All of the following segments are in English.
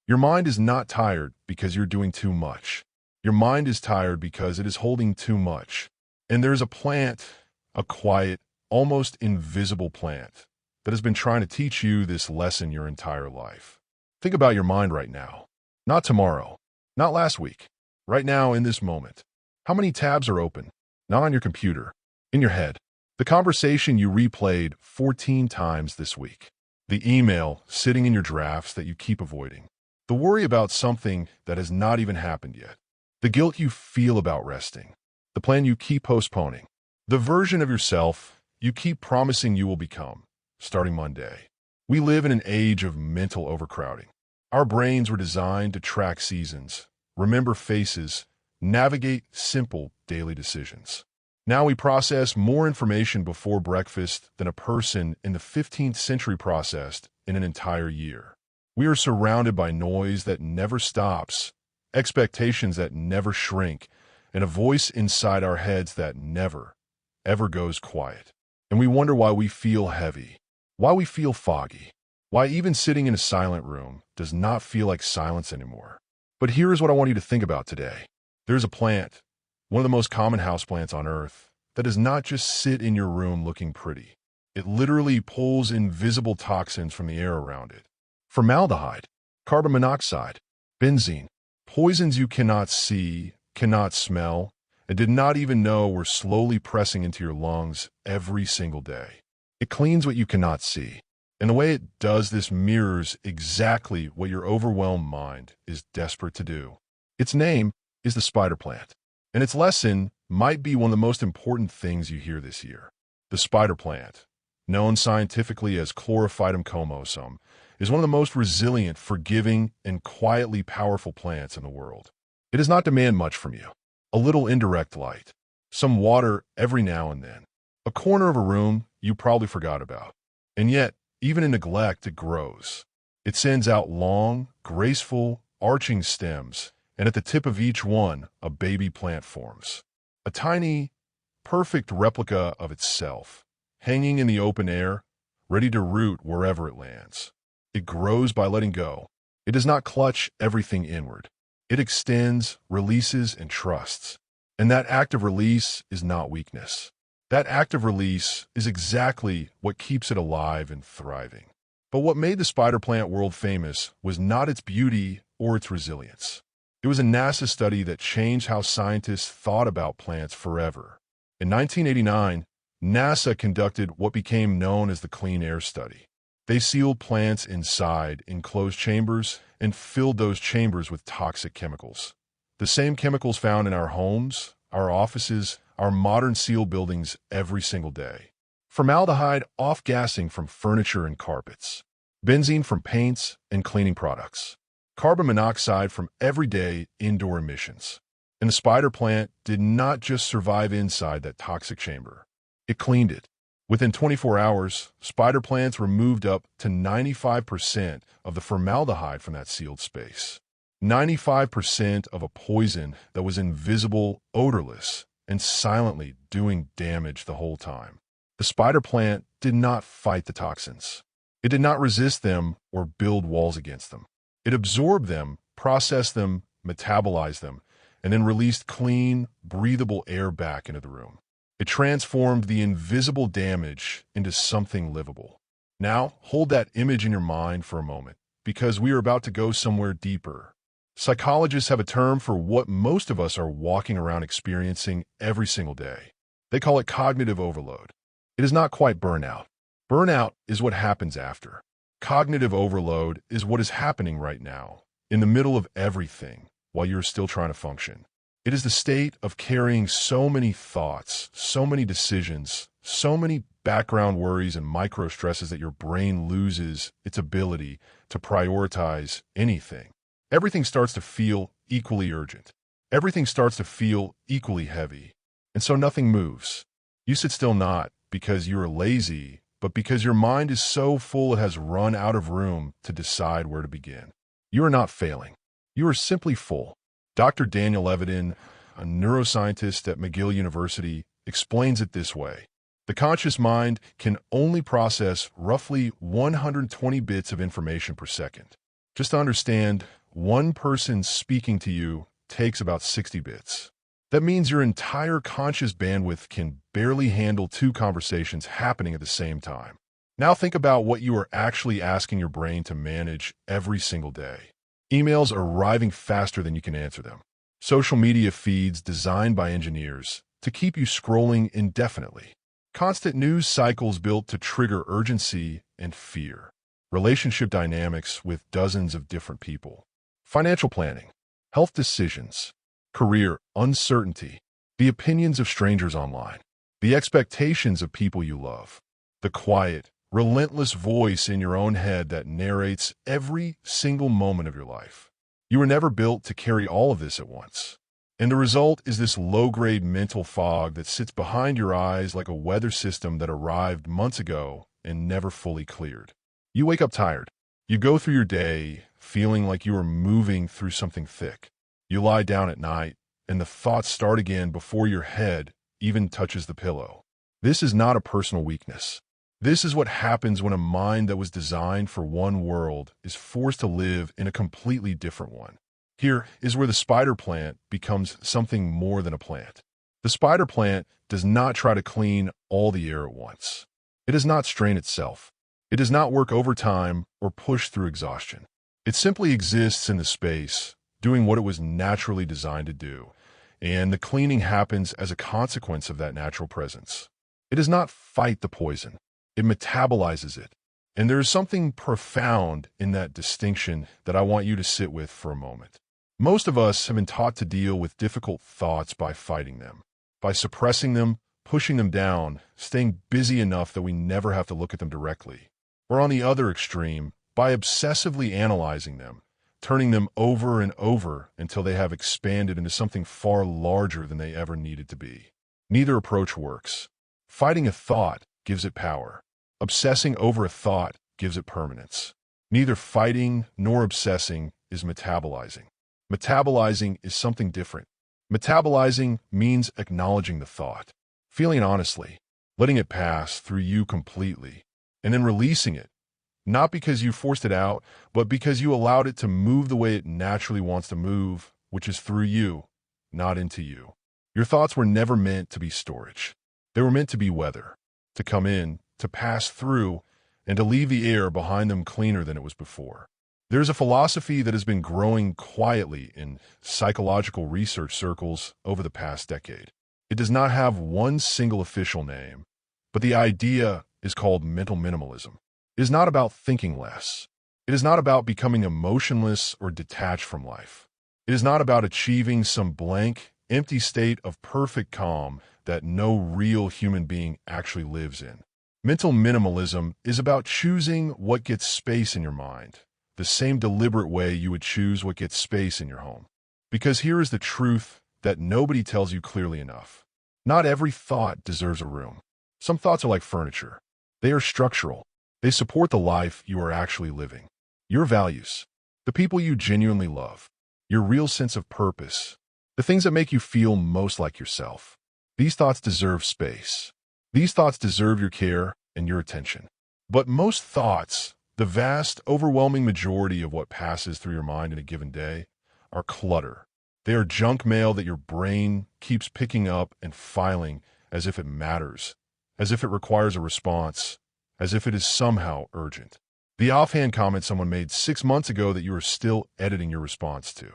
Your mind is not tired because you're doing too much. Your mind is tired because it is holding too much. And there's a plant, a quiet, almost invisible plant, that has been trying to teach you this lesson your entire life. Think about your mind right now. Not tomorrow. Not last week. Right now, in this moment. How many tabs are open? Not on your computer. In your head. The conversation you replayed 14 times this week. The email sitting in your drafts that you keep avoiding. The worry about something that has not even happened yet. The guilt you feel about resting. The plan you keep postponing. The version of yourself you keep promising you will become, starting Monday. We live in an age of mental overcrowding. Our brains were designed to track seasons, remember faces, navigate simple daily decisions. Now we process more information before breakfast than a person in the 15th century processed in an entire year. We are surrounded by noise that never stops, expectations that never shrink, and a voice inside our heads that never, ever goes quiet. And we wonder why we feel heavy, why we feel foggy, why even sitting in a silent room does not feel like silence anymore. But here is what I want you to think about today. There's a plant, one of the most common houseplants on Earth, that does not just sit in your room looking pretty. It literally pulls invisible toxins from the air around it. Formaldehyde, carbon monoxide, benzene, poisons you cannot see, cannot smell, and did not even know were slowly pressing into your lungs every single day. It cleans what you cannot see. And the way it does this mirrors exactly what your overwhelmed mind is desperate to do. Its name is the spider plant. And its lesson might be one of the most important things you hear this year. The spider plant, known scientifically as Chlorophytum comosum, is one of the most resilient, forgiving, and quietly powerful plants in the world. It does not demand much from you. A little indirect light, some water every now and then, a corner of a room you probably forgot about. And yet, even in neglect, it grows. It sends out long, graceful, arching stems, and at the tip of each one, a baby plant forms. A tiny, perfect replica of itself, hanging in the open air, ready to root wherever it lands. It grows by letting go. It does not clutch everything inward. It extends, releases, and trusts. And that act of release is not weakness. That act of release is exactly what keeps it alive and thriving. But what made the spider plant world famous was not its beauty or its resilience. It was a NASA study that changed how scientists thought about plants forever. In 1989, NASA conducted what became known as the Clean Air Study. They sealed plants inside enclosed chambers and filled those chambers with toxic chemicals. The same chemicals found in our homes, our offices, our modern sealed buildings every single day. Formaldehyde off-gassing from furniture and carpets. Benzene from paints and cleaning products. Carbon monoxide from everyday indoor emissions. And the spider plant did not just survive inside that toxic chamber. It cleaned it. Within 24 hours, spider plants removed up to 95% of the formaldehyde from that sealed space. 95% of a poison that was invisible, odorless, and silently doing damage the whole time. The spider plant did not fight the toxins. It did not resist them or build walls against them. It absorbed them, processed them, metabolized them, and then released clean, breathable air back into the room. It transformed the invisible damage into something livable. Now, hold that image in your mind for a moment, because we are about to go somewhere deeper. Psychologists have a term for what most of us are walking around experiencing every single day. They call it cognitive overload. It is not quite burnout. Burnout is what happens after. Cognitive overload is what is happening right now, in the middle of everything, while you're still trying to function. It is the state of carrying so many thoughts, so many decisions, so many background worries and micro stresses that your brain loses its ability to prioritize anything. Everything starts to feel equally urgent. Everything starts to feel equally heavy. And so nothing moves. You sit still not because you're lazy, but because your mind is so full it has run out of room to decide where to begin. You are not failing. You are simply full. Dr. Daniel Levitin, a neuroscientist at McGill University, explains it this way. The conscious mind can only process roughly 120 bits of information per second. Just to understand, one person speaking to you takes about 60 bits. That means your entire conscious bandwidth can barely handle two conversations happening at the same time. Now think about what you are actually asking your brain to manage every single day. Emails are arriving faster than you can answer them. Social media feeds designed by engineers to keep you scrolling indefinitely. Constant news cycles built to trigger urgency and fear. Relationship dynamics with dozens of different people. Financial planning, health decisions, career uncertainty, the opinions of strangers online, the expectations of people you love, the quiet, relentless voice in your own head that narrates every single moment of your life. You were never built to carry all of this at once. And the result is this low-grade mental fog that sits behind your eyes like a weather system that arrived months ago and never fully cleared. You wake up tired. You go through your day feeling like you are moving through something thick. You lie down at night, and the thoughts start again before your head even touches the pillow. This is not a personal weakness. This is what happens when a mind that was designed for one world is forced to live in a completely different one. Here is where the spider plant becomes something more than a plant. The spider plant does not try to clean all the air at once. It does not strain itself. It does not work overtime or push through exhaustion. It simply exists in the space, doing what it was naturally designed to do, and the cleaning happens as a consequence of that natural presence. It does not fight the poison. It metabolizes it. And there is something profound in that distinction that I want you to sit with for a moment. Most of us have been taught to deal with difficult thoughts by fighting them, by suppressing them, pushing them down, staying busy enough that we never have to look at them directly. Or on the other extreme, by obsessively analyzing them, turning them over and over until they have expanded into something far larger than they ever needed to be. Neither approach works. Fighting a thought gives it power. Obsessing over a thought gives it permanence. Neither fighting nor obsessing is metabolizing. Metabolizing is something different. Metabolizing means acknowledging the thought, feeling honestly, letting it pass through you completely, and then releasing it, not because you forced it out, but because you allowed it to move the way it naturally wants to move, which is through you, not into you. Your thoughts were never meant to be storage. They were meant to be weather, to come in, to pass through, and to leave the air behind them cleaner than it was before. There's a philosophy that has been growing quietly in psychological research circles over the past decade. It does not have one single official name, but the idea is called mental minimalism. It is not about thinking less. It is not about becoming emotionless or detached from life. It is not about achieving some blank, empty state of perfect calm that no real human being actually lives in. Mental minimalism is about choosing what gets space in your mind, the same deliberate way you would choose what gets space in your home. Because here is the truth that nobody tells you clearly enough. Not every thought deserves a room. Some thoughts are like furniture. They are structural. They support the life you are actually living. Your values, the people you genuinely love, your real sense of purpose, the things that make you feel most like yourself. These thoughts deserve space. These thoughts deserve your care and your attention. But most thoughts, the vast, overwhelming majority of what passes through your mind in a given day, are clutter. They are junk mail that your brain keeps picking up and filing as if it matters, as if it requires a response, as if it is somehow urgent. The offhand comment someone made 6 months ago that you are still editing your response to.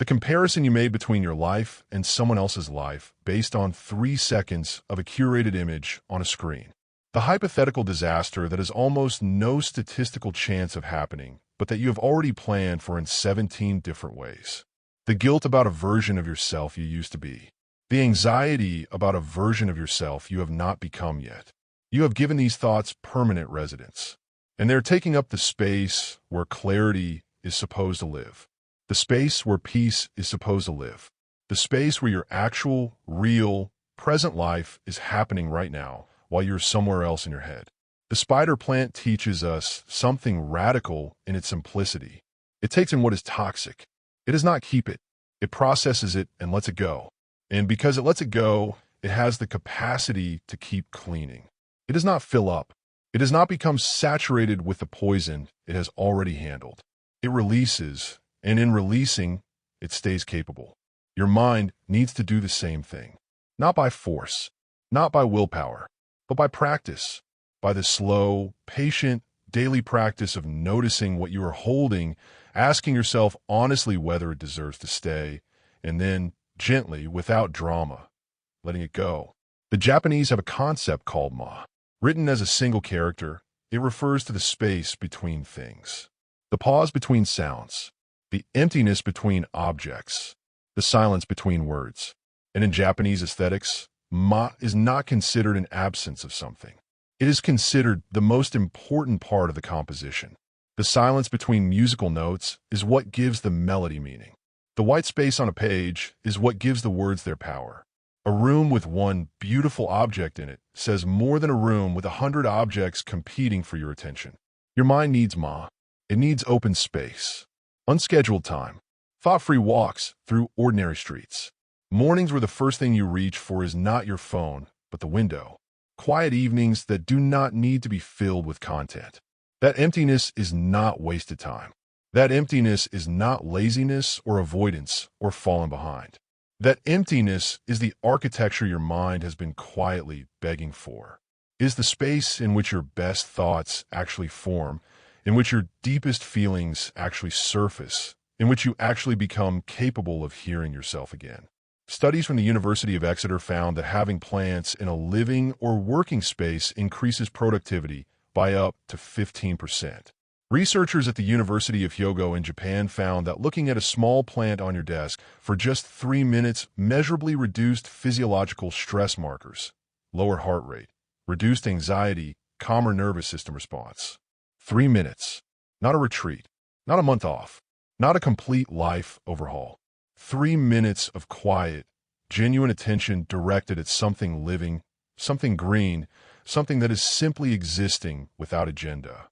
The comparison you made between your life and someone else's life based on 3 seconds of a curated image on a screen. The hypothetical disaster that has almost no statistical chance of happening, but that you have already planned for in 17 different ways. The guilt about a version of yourself you used to be. The anxiety about a version of yourself you have not become yet. You have given these thoughts permanent residence, and they're taking up the space where clarity is supposed to live. The space where peace is supposed to live. The space where your actual, real, present life is happening right now while you're somewhere else in your head. The spider plant teaches us something radical in its simplicity. It takes in what is toxic. It does not keep it. It processes it and lets it go. And because it lets it go, it has the capacity to keep cleaning. It does not fill up. It does not become saturated with the poison it has already handled. It releases, and in releasing, it stays capable. Your mind needs to do the same thing. Not by force, not by willpower, but by practice. By the slow, patient, daily practice of noticing what you are holding, asking yourself honestly whether it deserves to stay, and then, gently, without drama, letting it go. The Japanese have a concept called ma. Written as a single character, it refers to the space between things. The pause between sounds, the emptiness between objects, the silence between words. And in Japanese aesthetics, ma is not considered an absence of something. It is considered the most important part of the composition. The silence between musical notes is what gives the melody meaning. The white space on a page is what gives the words their power. A room with one beautiful object in it says more than a room with 100 objects competing for your attention. Your mind needs ma. It needs open space, unscheduled time, thought-free walks through ordinary streets. Mornings where the first thing you reach for is not your phone, but the window. Quiet evenings that do not need to be filled with content. That emptiness is not wasted time. That emptiness is not laziness or avoidance or falling behind. That emptiness is the architecture your mind has been quietly begging for. It is the space in which your best thoughts actually form, in which your deepest feelings actually surface, in which you actually become capable of hearing yourself again. Studies from the University of Exeter found that having plants in a living or working space increases productivity by up to 15%. Researchers at the University of Hyogo in Japan found that looking at a small plant on your desk for just 3 minutes measurably reduced physiological stress markers, lower heart rate, reduced anxiety, calmer nervous system response. 3 minutes. Not a retreat, not a month off, not a complete life overhaul. 3 minutes of quiet, genuine attention directed at something living, something green, something that is simply existing without agenda.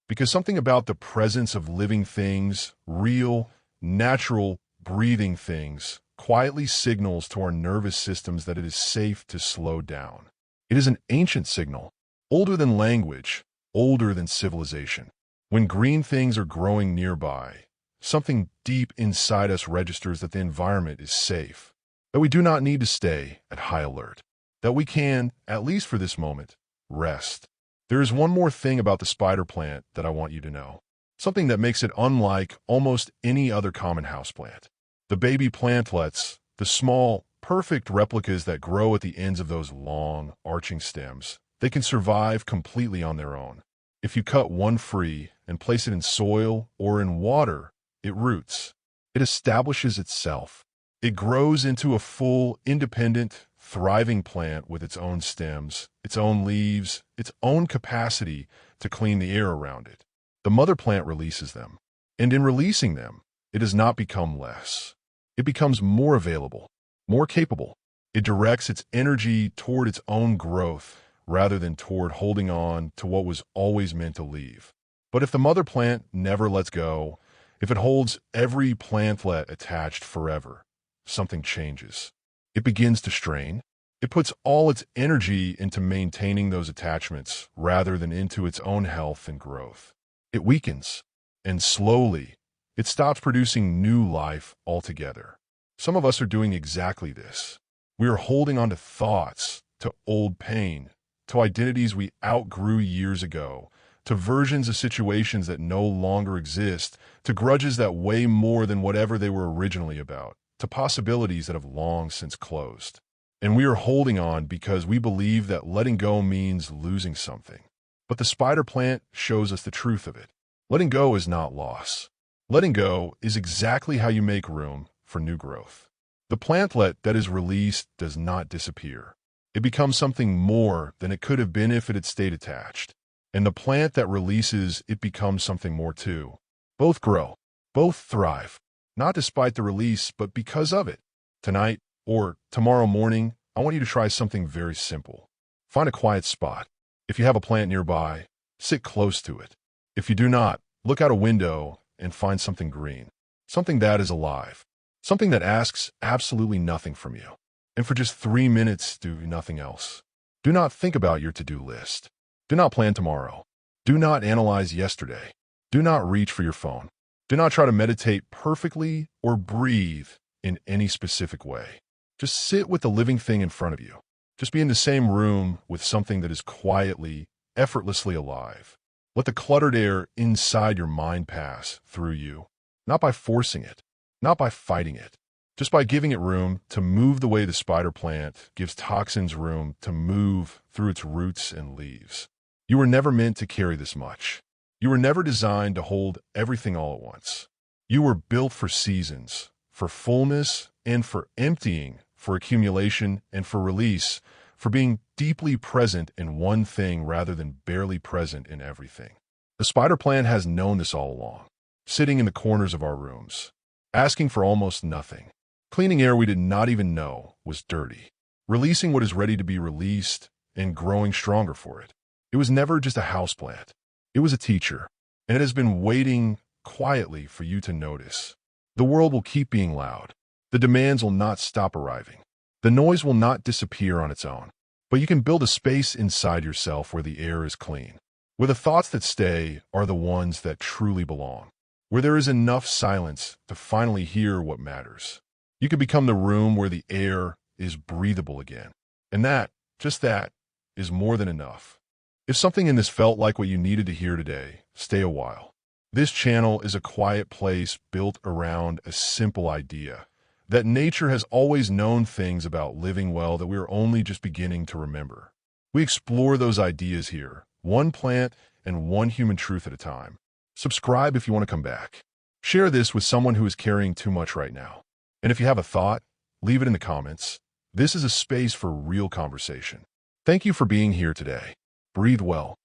Because something about the presence of living things, real, natural, breathing things, quietly signals to our nervous systems that it is safe to slow down. It is an ancient signal, older than language, older than civilization. When green things are growing nearby, something deep inside us registers that the environment is safe, that we do not need to stay at high alert, that we can, at least for this moment, rest. There is one more thing about the spider plant that I want you to know, something that makes it unlike almost any other common houseplant. The baby plantlets, the small, perfect replicas that grow at the ends of those long, arching stems, they can survive completely on their own. If you cut one free and place it in soil or in water, it roots. It establishes itself. It grows into a full, independent, thriving plant with its own stems, its own leaves, its own capacity to clean the air around it. The mother plant releases them, and in releasing them, it does not become less. It becomes more available, more capable. It directs its energy toward its own growth rather than toward holding on to what was always meant to leave. But if the mother plant never lets go, if it holds every plantlet attached forever, something changes. It begins to strain. It puts all its energy into maintaining those attachments rather than into its own health and growth. It weakens, and slowly, it stops producing new life altogether. Some of us are doing exactly this. We are holding on to thoughts, to old pain, to identities we outgrew years ago, to versions of situations that no longer exist, to grudges that weigh more than whatever they were originally about, to possibilities that have long since closed. And we are holding on because we believe that letting go means losing something. But the spider plant shows us the truth of it. Letting go is not loss. Letting go is exactly how you make room for new growth. The plantlet that is released does not disappear. It becomes something more than it could have been if it had stayed attached. And the plant that releases, it becomes something more too. Both grow. Both thrive. Not despite the release, but because of it. Tonight, or tomorrow morning, I want you to try something very simple. Find a quiet spot. If you have a plant nearby, sit close to it. If you do not, look out a window and find something green. Something that is alive. Something that asks absolutely nothing from you. And for just 3 minutes, do nothing else. Do not think about your to-do list. Do not plan tomorrow. Do not analyze yesterday. Do not reach for your phone. Do not try to meditate perfectly or breathe in any specific way. Just sit with the living thing in front of you. Just be in the same room with something that is quietly, effortlessly alive. Let the cluttered air inside your mind pass through you, not by forcing it, not by fighting it, just by giving it room to move the way the spider plant gives toxins room to move through its roots and leaves. You were never meant to carry this much. You were never designed to hold everything all at once. You were built for seasons, for fullness and for emptying, for accumulation and for release, for being deeply present in one thing rather than barely present in everything. The spider plant has known this all along, sitting in the corners of our rooms, asking for almost nothing, cleaning air we did not even know was dirty, releasing what is ready to be released, and growing stronger for it. It was never just a houseplant. It was a teacher, and it has been waiting quietly for you to notice. The world will keep being loud. The demands will not stop arriving. The noise will not disappear on its own, but you can build a space inside yourself where the air is clean, where the thoughts that stay are the ones that truly belong, where there is enough silence to finally hear what matters. You can become the room where the air is breathable again, and that, just that, is more than enough. If something in this felt like what you needed to hear today, stay a while. This channel is a quiet place built around a simple idea that nature has always known things about living well that we are only just beginning to remember. We explore those ideas here, one plant and one human truth at a time. Subscribe if you want to come back. Share this with someone who is carrying too much right now. And if you have a thought, leave it in the comments. This is a space for real conversation. Thank you for being here today. Breathe well.